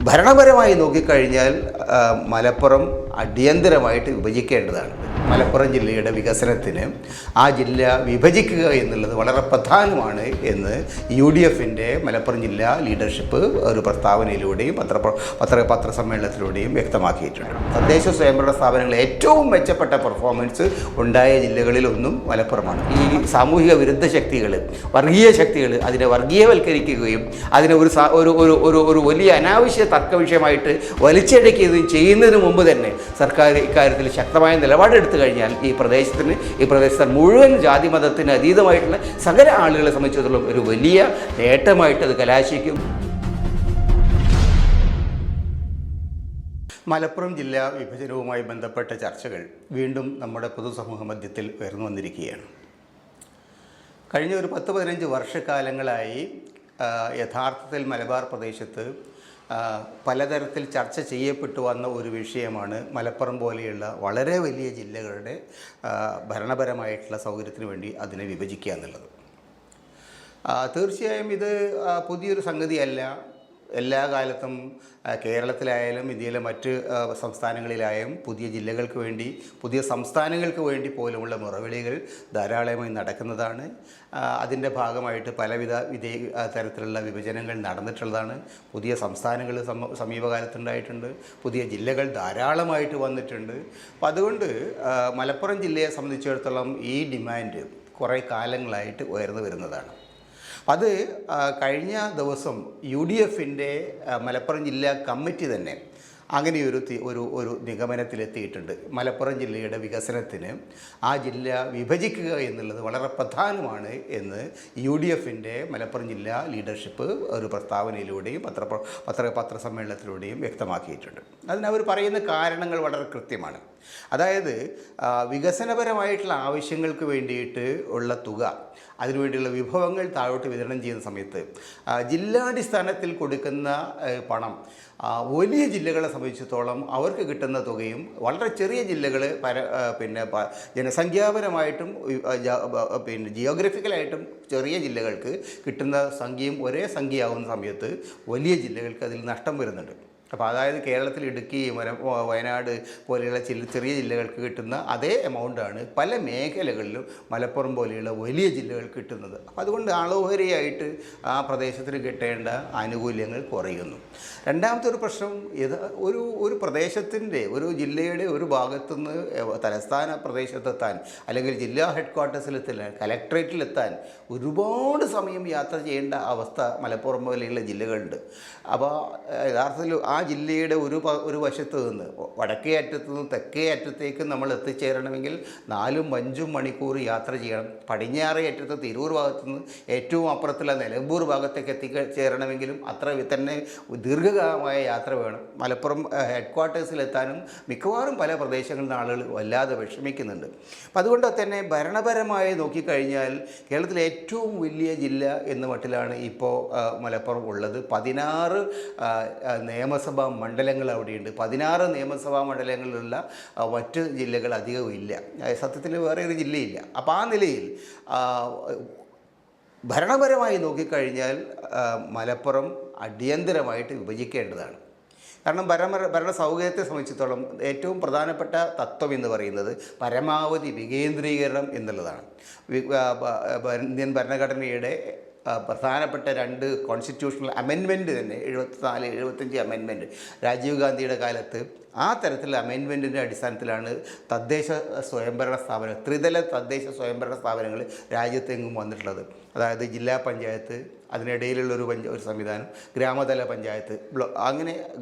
ഭരണപരമായി നോക്കിക്കഴിഞ്ഞാൽ മലപ്പുറം അടിയന്തരമായിട്ട് വിഭജിക്കേണ്ടതാണ്. മലപ്പുറം ജില്ലയുടെ വികസനത്തിന് ആ ജില്ല വിഭജിക്കുക എന്നുള്ളത് വളരെ പ്രധാനമാണ് എന്ന് UDFൻ്റെ മലപ്പുറം ജില്ലാ ലീഡർഷിപ്പ് ഒരു പ്രസ്താവനയിലൂടെയും പത്രസമ്മേളനത്തിലൂടെയും വ്യക്തമാക്കിയിട്ടുണ്ട്. തദ്ദേശ സ്വയംഭരണ സ്ഥാപനങ്ങളിൽ ഏറ്റവും മെച്ചപ്പെട്ട പെർഫോമൻസ് ഉണ്ടായ ജില്ലകളിലൊന്നും മലപ്പുറമാണ്. ഈ സാമൂഹിക വിരുദ്ധ ശക്തികൾ, വർഗീയ ശക്തികൾ അതിനെ വർഗീയവൽക്കരിക്കുകയും അതിനെ ഒരു വലിയ അനാവശ്യ തർക്ക വിഷയമായിട്ട് വലിച്ചെടുക്കുകയും ചെയ്യുന്നതിന് മുമ്പ് തന്നെ സർക്കാർ ഇക്കാര്യത്തിൽ ശക്തമായ നിലപാടെടുത്തു കഴിഞ്ഞാൽ ഈ പ്രദേശത്തെ മുഴുവൻ ജാതി മതത്തിന് അതീതമായിട്ടുള്ള സകല ആളുകളെ സംബന്ധിച്ചിടത്തോളം ഒരു വലിയ നേട്ടമായിട്ട് അത് കലാശിക്കും. മലപ്പുറം ജില്ലാ വിഭജനവുമായി ബന്ധപ്പെട്ട ചർച്ചകൾ വീണ്ടും നമ്മുടെ പൊതുസമൂഹ മധ്യത്തിൽ ഉയർന്നു വന്നിരിക്കുകയാണ്. കഴിഞ്ഞ ഒരു 10-15 വർഷക്കാലങ്ങളായി യഥാർത്ഥത്തിൽ മലബാർ പ്രദേശത്ത് പലതരത്തിൽ ചർച്ച ചെയ്യപ്പെട്ടു വന്ന ഒരു വിഷയമാണ് മലപ്പുറം പോലെയുള്ള വളരെ വലിയ ജില്ലകളുടെ ഭരണപരമായിട്ടുള്ള സൗകര്യത്തിന് വേണ്ടി അതിനെ വിഭജിക്കുക എന്നുള്ളത്. തീർച്ചയായും ഇത് പുതിയൊരു സംഗതിയല്ല. എല്ലാ കാലത്തും കേരളത്തിലായാലും ഇന്ത്യയിലെ മറ്റ് സംസ്ഥാനങ്ങളിലായാലും പുതിയ ജില്ലകൾക്ക് വേണ്ടി, പുതിയ സംസ്ഥാനങ്ങൾക്ക് വേണ്ടി പോലുമുള്ള മുറവിളികൾ ധാരാളമായി നടക്കുന്നതാണ്. അതിൻ്റെ ഭാഗമായിട്ട് പലവിധ തരത്തിലുള്ള വിഭജനങ്ങൾ നടന്നിട്ടുള്ളതാണ്. പുതിയ സംസ്ഥാനങ്ങൾ സമീപകാലത്തുണ്ടായിട്ടുണ്ട്, പുതിയ ജില്ലകൾ ധാരാളമായിട്ട് വന്നിട്ടുണ്ട്. അപ്പോൾ അതുകൊണ്ട് മലപ്പുറം ജില്ലയെ സംബന്ധിച്ചിടത്തോളം ഈ ഡിമാൻഡ് കുറേ കാലങ്ങളായിട്ട് ഉയർന്നു വരുന്നതാണ്. അത് കഴിഞ്ഞ ദിവസം UDFൻ്റെ മലപ്പുറം ജില്ലാ കമ്മിറ്റി തന്നെ അങ്ങനെയൊരു നിഗമനത്തിലെത്തിയിട്ടുണ്ട്. മലപ്പുറം ജില്ലയുടെ വികസനത്തിന് ആ ജില്ല വിഭജിക്കുക എന്നുള്ളത് വളരെ പ്രധാനമാണ് എന്ന് UDFൻ്റെ മലപ്പുറം ജില്ലാ ലീഡർഷിപ്പ് ഒരു പ്രസ്താവനയിലൂടെയും പത്രസമ്മേളനത്തിലൂടെയും വ്യക്തമാക്കിയിട്ടുണ്ട്. അതിനവർ പറയുന്ന കാരണങ്ങൾ വളരെ കൃത്യമാണ്. അതായത് വികസനപരമായിട്ടുള്ള ആവശ്യങ്ങൾക്ക് വേണ്ടിയിട്ട് ഉള്ള തുക, അതിനുവേണ്ടിയുള്ള വിഭവങ്ങൾ താഴോട്ട് വിതരണം ചെയ്യുന്ന സമയത്ത് ജില്ലാടിസ്ഥാനത്തിൽ കൊടുക്കുന്ന പണം വലിയ ജില്ലകളെ സംബന്ധിച്ചിടത്തോളം അവർക്ക് കിട്ടുന്ന തുകയും വളരെ ചെറിയ ജില്ലകൾ ജനസംഖ്യാപരമായിട്ടും ജിയോഗ്രഫിക്കലായിട്ടും ചെറിയ ജില്ലകൾക്ക് കിട്ടുന്ന സംഖ്യയും ഒരേ സംഖ്യയാവുന്ന സമയത്ത് വലിയ ജില്ലകൾക്ക് അതിൽ നഷ്ടം വരുന്നുണ്ട്. അപ്പോൾ അതായത് കേരളത്തിൽ ഇടുക്കി, വയനാട് പോലെയുള്ള ചെറിയ ജില്ലകൾക്ക് കിട്ടുന്ന അതേ എമൗണ്ടാണ് പല മേഖലകളിലും മലപ്പുറം പോലെയുള്ള വലിയ ജില്ലകൾക്ക് കിട്ടുന്നത്. അപ്പോൾ അതുകൊണ്ട് ആളോഹരിയായിട്ട് ആ പ്രദേശത്തിന് കിട്ടേണ്ട ആനുകൂല്യങ്ങൾ കുറയുന്നു. രണ്ടാമത്തെ ഒരു പ്രശ്നം, ഒരു പ്രദേശത്തിൻ്റെ, ഒരു ജില്ലയുടെ ഒരു ഭാഗത്തുനിന്ന് തലസ്ഥാന പ്രദേശത്തെത്താൻ അല്ലെങ്കിൽ ജില്ലാ ഹെഡ്ക്വാർട്ടേഴ്സിലെത്താൻ, കലക്ട്രേറ്റിലെത്താൻ ഒരുപാട് സമയം യാത്ര ചെയ്യേണ്ട അവസ്ഥ മലപ്പുറം പോലെയുള്ള ജില്ലകളുണ്ട്. അപ്പോൾ യഥാർത്ഥത്തിൽ ആ ജില്ലയുടെ ഒരു വശത്ത് നിന്ന് വടക്കേ അറ്റത്തു നിന്ന് തെക്കേ അറ്റത്തേക്ക് നമ്മൾ എത്തിച്ചേരണമെങ്കിൽ 4-5 മണിക്കൂർ യാത്ര ചെയ്യണം. പടിഞ്ഞാറേ അറ്റത്ത് തിരൂർ ഭാഗത്തുനിന്ന് ഏറ്റവും അപ്പുറത്തുള്ള നിലമ്പൂർ ഭാഗത്തേക്ക് എത്തിച്ചേരണമെങ്കിലും അത്ര തന്നെ ദീർഘകാലമായ യാത്ര വേണം. മലപ്പുറം ഹെഡ്ക്വാർട്ടേഴ്സിലെത്താനും മിക്കവാറും പല പ്രദേശങ്ങളിൽ നിന്ന് ആളുകൾ വല്ലാതെ വിഷമിക്കുന്നുണ്ട്. അപ്പം അതുകൊണ്ട് തന്നെ ഭരണപരമായി നോക്കിക്കഴിഞ്ഞാൽ കേരളത്തിലെ ഏറ്റവും വലിയ ജില്ല എന്ന മട്ടിലാണ് ഇപ്പോൾ മലപ്പുറം ഉള്ളത്. 16 നിയമസഭാ മണ്ഡലങ്ങൾ അവിടെയുണ്ട്. 16 നിയമസഭാ മണ്ഡലങ്ങളിലുള്ള മറ്റ് ജില്ലകൾ അധികവും ഇല്ല. സത്യത്തിൽ വേറെ ഒരു ജില്ലയില്ല. അപ്പോൾ ആ നിലയിൽ ഭരണപരമായി നോക്കിക്കഴിഞ്ഞാൽ മലപ്പുറം അടിയന്തരമായിട്ട് വിഭജിക്കേണ്ടതാണ്. കാരണം ഭരണ സൗകര്യത്തെ സംബന്ധിച്ചിടത്തോളം ഏറ്റവും പ്രധാനപ്പെട്ട തത്വം എന്ന് പറയുന്നത് പരമാവധി വികേന്ദ്രീകരണം എന്നുള്ളതാണ്. ഇന്ത്യൻ ഭരണഘടനയുടെ പ്രധാനപ്പെട്ട 2 കോൺസ്റ്റിറ്റ്യൂഷണൽ അമെൻമെൻറ്റ് തന്നെ 74-75 അമെൻമെൻറ്റ് രാജീവ് ഗാന്ധിയുടെ കാലത്ത് ആ തരത്തിലുള്ള അമെൻമെൻറ്റിൻ്റെ അടിസ്ഥാനത്തിലാണ് തദ്ദേശ സ്വയംഭരണ സ്ഥാപനം, ത്രിതല തദ്ദേശ സ്വയംഭരണ സ്ഥാപനങ്ങൾ രാജ്യത്തെങ്ങും വന്നിട്ടുള്ളത്. അതായത് ജില്ലാ പഞ്ചായത്ത്, അതിനിടയിലുള്ളൊരു സംവിധാനം, ഗ്രാമതല പഞ്ചായത്ത്, അങ്ങനെ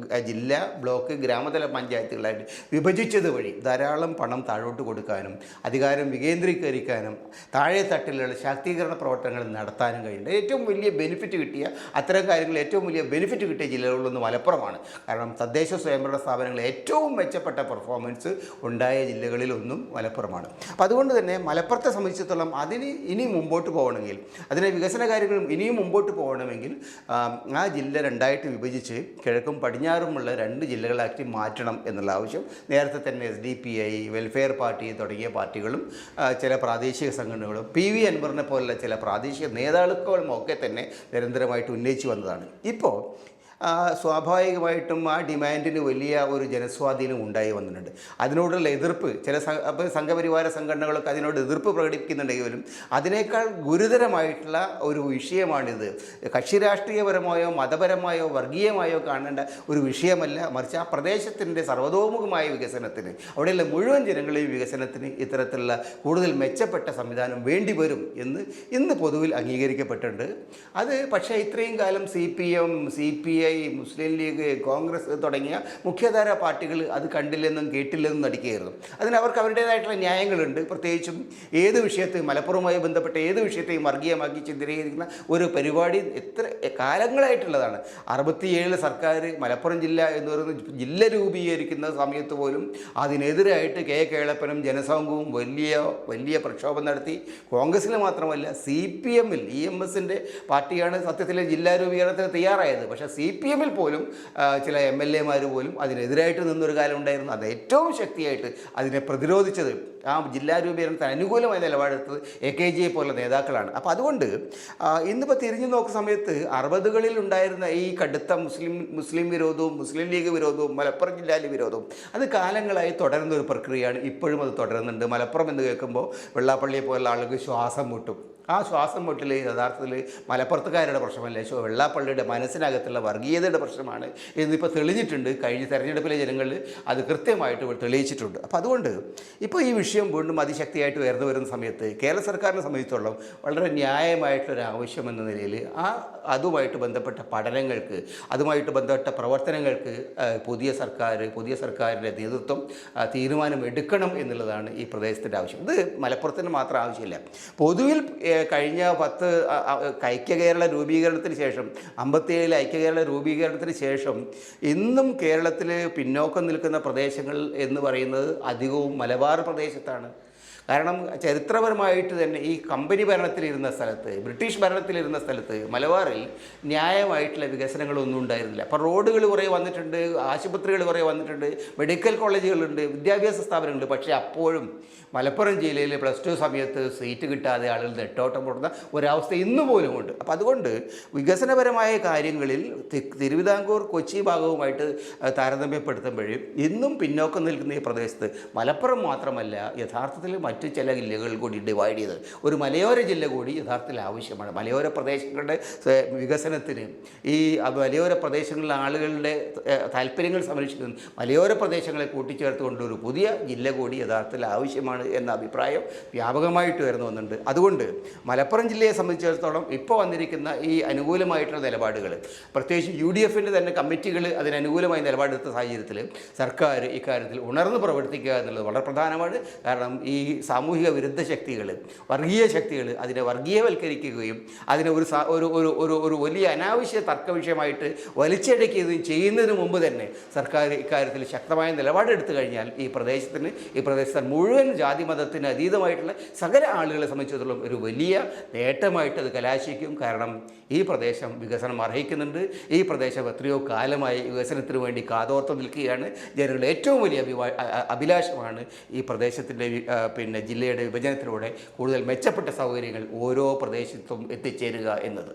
ജില്ലാ, ബ്ലോക്ക്, ഗ്രാമതല പഞ്ചായത്തുകളായിട്ട് വിഭജിച്ചത് വഴി ധാരാളം പണം താഴോട്ട് കൊടുക്കാനും അധികാരം വികേന്ദ്രീകരിക്കാനും താഴെ തട്ടിലുള്ള ശാക്തീകരണ പ്രവർത്തനങ്ങൾ നടത്താനും കഴിയുന്നുണ്ട്. ഏറ്റവും വലിയ ബെനിഫിറ്റ് കിട്ടിയ അത്തരം കാര്യങ്ങൾ ഏറ്റവും വലിയ ബെനിഫിറ്റ് കിട്ടിയ ജില്ലകളിലൊന്ന് മലപ്പുറമാണ്. കാരണം തദ്ദേശ സ്വയംഭരണ സ്ഥാപനങ്ങൾ ഏറ്റവും മെച്ചപ്പെട്ട പെർഫോമൻസ് ഉണ്ടായ ജില്ലകളിലൊന്നും മലപ്പുറമാണ്. അപ്പോൾ അതുകൊണ്ട് തന്നെ മലപ്പുറത്തെ സംബന്ധിച്ചിടത്തോളം അതിന് ഇനി മുമ്പോട്ട് പോകണമെങ്കിൽ, അതിനെ വികസന കാര്യങ്ങളും ഇനിയും മുമ്പോട്ട് പോകണമെങ്കിൽ ആ ജില്ല 2ആയിട്ട് വിഭജിച്ച് കിഴക്കും പടിഞ്ഞാറുമുള്ള 2 ജില്ലകളാക്കി മാറ്റണം എന്നുള്ള ആവശ്യം നേരത്തെ തന്നെ SDPI, വെൽഫെയർ പാർട്ടി തുടങ്ങിയ പാർട്ടികളും ചില പ്രാദേശിക സംഘടനകളും PV അൻവറിനെ പോലുള്ള ചില പ്രാദേശിക നേതാക്കളും ഒക്കെ തന്നെ നിരന്തരമായിട്ട് ഉന്നയിച്ചു വന്നതാണ്. ഇപ്പോൾ സ്വാഭാവികമായിട്ടും ആ ഡിമാൻഡിന് വലിയ ഒരു ജനസ്വാധീനം ഉണ്ടായി വന്നിട്ടുണ്ട്. അതിനോടുള്ള എതിർപ്പ് ചില സംഘപരിവാര സംഘടനകളൊക്കെ അതിനോട് എതിർപ്പ് പ്രകടിപ്പിക്കുന്നുണ്ടെങ്കിലും അതിനേക്കാൾ ഗുരുതരമായിട്ടുള്ള ഒരു വിഷയമാണിത്. കക്ഷി രാഷ്ട്രീയപരമായോ മതപരമായോ വർഗീയമായോ കാണേണ്ട ഒരു വിഷയമല്ല, മറിച്ച് ആ പ്രദേശത്തിൻ്റെ സർവ്വതോമുഖമായ വികസനത്തിന്, അവിടെയുള്ള മുഴുവൻ ജനങ്ങളെയും വികസനത്തിന് ഇത്തരത്തിലുള്ള കൂടുതൽ മെച്ചപ്പെട്ട സംവിധാനം വേണ്ടി വരും എന്ന് ഇന്ന് പൊതുവിൽ അംഗീകരിക്കപ്പെട്ടിട്ടുണ്ട്. അത് പക്ഷേ ഇത്രയും കാലം CPM, CPI, മുസ്ലിം ലീഗ്, കോൺഗ്രസ് തുടങ്ങിയ മുഖ്യധാര പാർട്ടികൾ അത് കണ്ടില്ലെന്നും കേട്ടില്ലെന്നും നടിക്കുകയായിരുന്നു. അതിന് അവർക്ക് അവരുടേതായിട്ടുള്ള ന്യായങ്ങളുണ്ട്. പ്രത്യേകിച്ചും ഏത് വിഷയത്തെയും മലപ്പുറവുമായി ബന്ധപ്പെട്ട ഏത് വിഷയത്തെയും വർഗീയമാക്കി ചിത്രീകരിക്കുന്ന ഒരു പരിപാടി എത്ര കാലങ്ങളായിട്ടുള്ളതാണ്. 67 സർക്കാർ മലപ്പുറം ജില്ല എന്ന് പറയുന്ന ജില്ല രൂപീകരിക്കുന്ന സമയത്ത് പോലും അതിനെതിരായിട്ട് കേളപ്പനും ജനസംഘവും വലിയ പ്രക്ഷോഭം നടത്തി. കോൺഗ്രസ്സിൽ മാത്രമല്ല CPM-ൽ EMS-ൻ്റെ പാർട്ടിയാണ് സത്യത്തിൽ ജില്ലാ രൂപീകരണത്തിന് തയ്യാറായത്. പക്ഷേ CPM-ൽ പോലും ചില MLA-മാർ പോലും അതിനെതിരായിട്ട് നിന്നൊരു കാലം ഉണ്ടായിരുന്നു. അത് ഏറ്റവും ശക്തിയായിട്ട് അതിനെ പ്രതിരോധിച്ചത്, ആ ജില്ലാ രൂപീകരണത്തിന് അനുകൂലമായ നിലപാടെടുത്തത് AKGയെ പോലുള്ള നേതാക്കളാണ്. അപ്പോൾ അതുകൊണ്ട് ഇന്നിപ്പോൾ തിരിഞ്ഞു നോക്കുന്ന സമയത്ത് 60കളിൽ ഉണ്ടായിരുന്ന ഈ കടുത്ത മുസ്ലിം വിരോധവും മുസ്ലിം ലീഗ് വിരോധവും മലപ്പുറം ജില്ലയിലെ വിരോധവും അത് കാലങ്ങളായി തുടരുന്ന ഒരു പ്രക്രിയയാണ്. ഇപ്പോഴും അത് തുടരുന്നുണ്ട്. മലപ്പുറം എന്ന് കേൾക്കുമ്പോൾ വെള്ളാപ്പള്ളിയെ പോലുള്ള ആളുകൾക്ക് ശ്വാസം മുട്ടും. ആ ശ്വാസം മുട്ടൽ യഥാർത്ഥത്തിൽ മലപ്പുറത്തുകാരുടെ പ്രശ്നമല്ല, വെള്ളാപ്പള്ളിയുടെ മനസ്സിനകത്തുള്ള വർഗീയതയുടെ പ്രശ്നമാണ് എന്നിപ്പോൾ തെളിഞ്ഞിട്ടുണ്ട്. കഴിഞ്ഞ തെരഞ്ഞെടുപ്പിലെ ജനങ്ങൾ അത് കൃത്യമായിട്ട് തെളിയിച്ചിട്ടുണ്ട്. അപ്പോൾ അതുകൊണ്ട് ഇപ്പോൾ ഈ വിഷയം വീണ്ടും അതിശക്തിയായിട്ട് ഉയർന്നു വരുന്ന സമയത്ത് കേരള സർക്കാരിനെ സംബന്ധിച്ചിടത്തോളം വളരെ ന്യായമായിട്ടൊരു ആവശ്യം എന്ന നിലയിൽ അതുമായിട്ട് ബന്ധപ്പെട്ട പഠനങ്ങൾക്ക്, അതുമായിട്ട് ബന്ധപ്പെട്ട പ്രവർത്തനങ്ങൾക്ക് പുതിയ സർക്കാരിൻ്റെ നേതൃത്വം തീരുമാനം എടുക്കണം എന്നുള്ളതാണ് ഈ പ്രദേശത്തിൻ്റെ ആവശ്യം. ഇത് മലപ്പുറത്തിന് മാത്രം ആവശ്യമില്ല. പൊതുവിൽ കഴിഞ്ഞ ഐക്യ കേരള രൂപീകരണത്തിന് ശേഷം 57 ഐക്യ കേരള രൂപീകരണത്തിന് ശേഷം ഇന്നും കേരളത്തിൽ പിന്നോക്കം നിൽക്കുന്ന പ്രദേശങ്ങൾ എന്ന് പറയുന്നത് അധികവും മലബാർ പ്രദേശത്താണ്. കാരണം ചരിത്രപരമായിട്ട് തന്നെ ഈ കമ്പനി ഭരണത്തിലിരുന്ന സ്ഥലത്ത്, ബ്രിട്ടീഷ് ഭരണത്തിലിരുന്ന സ്ഥലത്ത് മലബാറിൽ ന്യായമായിട്ടുള്ള വികസനങ്ങളൊന്നും ഉണ്ടായിരുന്നില്ല. അപ്പോൾ റോഡുകൾ കുറേ വന്നിട്ടുണ്ട്, ആശുപത്രികൾ കുറേ വന്നിട്ടുണ്ട്, മെഡിക്കൽ കോളേജുകളുണ്ട്, വിദ്യാഭ്യാസ സ്ഥാപനങ്ങളുണ്ട്. പക്ഷേ അപ്പോഴും മലപ്പുറം ജില്ലയിൽ +2 സമയത്ത് സീറ്റ് കിട്ടാതെ ആളുകൾ നെട്ടോട്ടം കൊടുക്കുന്ന ഒരവസ്ഥ ഇന്ന് പോലും ഉണ്ട്. അപ്പോൾ അതുകൊണ്ട് വികസനപരമായ കാര്യങ്ങളിൽ തിരുവിതാംകൂർ കൊച്ചി ഭാഗവുമായിട്ട് താരതമ്യപ്പെടുത്തുമ്പോഴും ഇന്നും പിന്നോക്കം നിൽക്കുന്ന ഈ പ്രദേശത്ത് മലപ്പുറം മാത്രമല്ല, യഥാർത്ഥത്തിൽ മറ്റു ചില ജില്ലകൾ കൂടി ഡിവൈഡ് ചെയ്ത് ഒരു മലയോര ജില്ല കൂടി യഥാർത്ഥത്തിൽ ആവശ്യമാണ്. മലയോര പ്രദേശങ്ങളുടെ വികസനത്തിന്, ഈ മലയോര പ്രദേശങ്ങളിലെ ആളുകളുടെ താല്പര്യങ്ങൾ സംരക്ഷിക്കുന്ന മലയോര പ്രദേശങ്ങളെ കൂട്ടിച്ചേർത്തുകൊണ്ട് ഒരു പുതിയ ജില്ല കൂടി യഥാർത്ഥത്തിൽ ആവശ്യമാണ് എന്ന അഭിപ്രായം വ്യാപകമായിട്ട് ഉയർന്നു വന്നിട്ടുണ്ട്. അതുകൊണ്ട് മലപ്പുറം ജില്ലയെ സംബന്ധിച്ചിടത്തോളം ഇപ്പോൾ വന്നിരിക്കുന്ന ഈ അനുകൂലമായിട്ടുള്ള നിലപാടുകൾ, പ്രത്യേകിച്ച് UDF-ൻ്റെ തന്നെ കമ്മിറ്റികൾ അതിനനുകൂലമായി നിലപാടെടുത്ത സാഹചര്യത്തിൽ സർക്കാർ ഇക്കാര്യത്തിൽ ഉണർന്ന് പ്രവർത്തിക്കുക എന്നുള്ളത് വളരെ പ്രധാനമാണ്. കാരണം ഈ സാമൂഹിക വിരുദ്ധ ശക്തികൾ, വർഗീയ ശക്തികൾ അതിനെ വർഗീയവൽക്കരിക്കുകയും അതിനെ ഒരു വലിയ അനാവശ്യ തർക്ക വിഷയമായിട്ട് വലിച്ചടക്കുകയും ചെയ്യുന്നതിന് മുമ്പ് തന്നെ സർക്കാർ ഇക്കാര്യത്തിൽ ശക്തമായ നിലപാടെടുത്തു കഴിഞ്ഞാൽ ഈ പ്രദേശത്തെ മുഴുവൻ ജാതി മതത്തിന് അതീതമായിട്ടുള്ള സകല ആളുകളെ സംബന്ധിച്ചിടത്തോളം ഒരു വലിയ നേട്ടമായിട്ട് അത് കലാശിക്കും. കാരണം ഈ പ്രദേശം വികസനം അർഹിക്കുന്നുണ്ട്. ഈ പ്രദേശം എത്രയോ കാലമായി വികസനത്തിന് വേണ്ടി കാതോർത്ത് നിൽക്കുകയാണ്. ജനങ്ങളുടെ ഏറ്റവും വലിയ അഭിലാഷമാണ് ഈ പ്രദേശത്തിൻ്റെ ജില്ലയുടെ വിഭജനത്തിലൂടെ കൂടുതൽ മെച്ചപ്പെട്ട സൗകര്യങ്ങൾ ഓരോ പ്രദേശത്തും എത്തിച്ചേരുക എന്നത്.